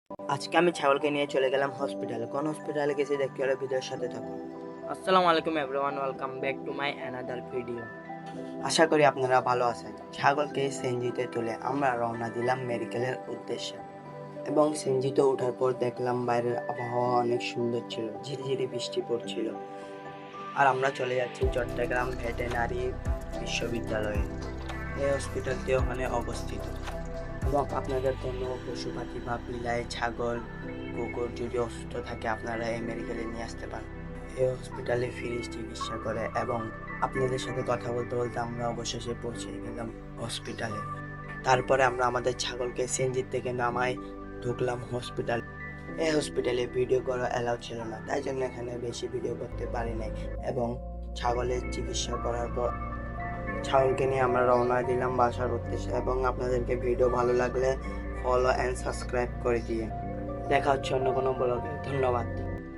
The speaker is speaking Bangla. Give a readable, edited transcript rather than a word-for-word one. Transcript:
আজকে আমি ছাগলকে নিয়ে চলে গেলাম হসপিটালে। কোন হসপিটালে গেছি দেখতে হলে ভিডিওর সাথে থাকুন। আসসালামু আলাইকুম everyone, welcome back to my another video. আশা করি আপনারা ভালো আছেন। ছাগলকে সিএনজিতে তুলে আমরা রওনা দিলাম মেডিকেলের উদ্দেশ্যে। এবং সিএনজিতে ওঠার পর দেখলাম বাইরের আবহাওয়া অনেক সুন্দর ছিল, ঝিরিঝিরি বৃষ্টি পড়ছিল। আর আমরা চলে যাচ্ছি চট্টগ্রাম ভেটেরিনারি বিশ্ববিদ্যালয়ে। এই হসপিটালটি ওখানে অবস্থিত। এবং আপনাদের কোনো পশু পাখি বা বিলাই, ছাগল, কুকুর যদি অসুস্থ থাকে আপনারা এই মেডিকেলে নিয়ে আসতে পারেন। এই হসপিটালে ফ্রি চিকিৎসা করে। এবং আপনাদের সাথে কথা বলতে বলতে আমরা অবশেষে পৌঁছে গেলাম হসপিটালে। তারপরে আমরা আমাদের ছাগলকে সিএনজি থেকে নামাই, ঢুকলাম হসপিটাল। এই হসপিটালে ভিডিও করা অ্যালাউ ছিল না, তাই জন্য এখানে বেশি ভিডিও করতে পারি নাই। এবং ছাগলের চিকিৎসা করার পর ছাগলকে নিয়ে আমরা রওনা দিলাম বাসার উদ্দেশ্যে। এবং আপনাদেরকে ভিডিও ভালো লাগলে ফলো অ্যান্ড সাবস্ক্রাইব করে দিয়ে দেখা হচ্ছে অন্য কোনো ব্লগে। ধন্যবাদ।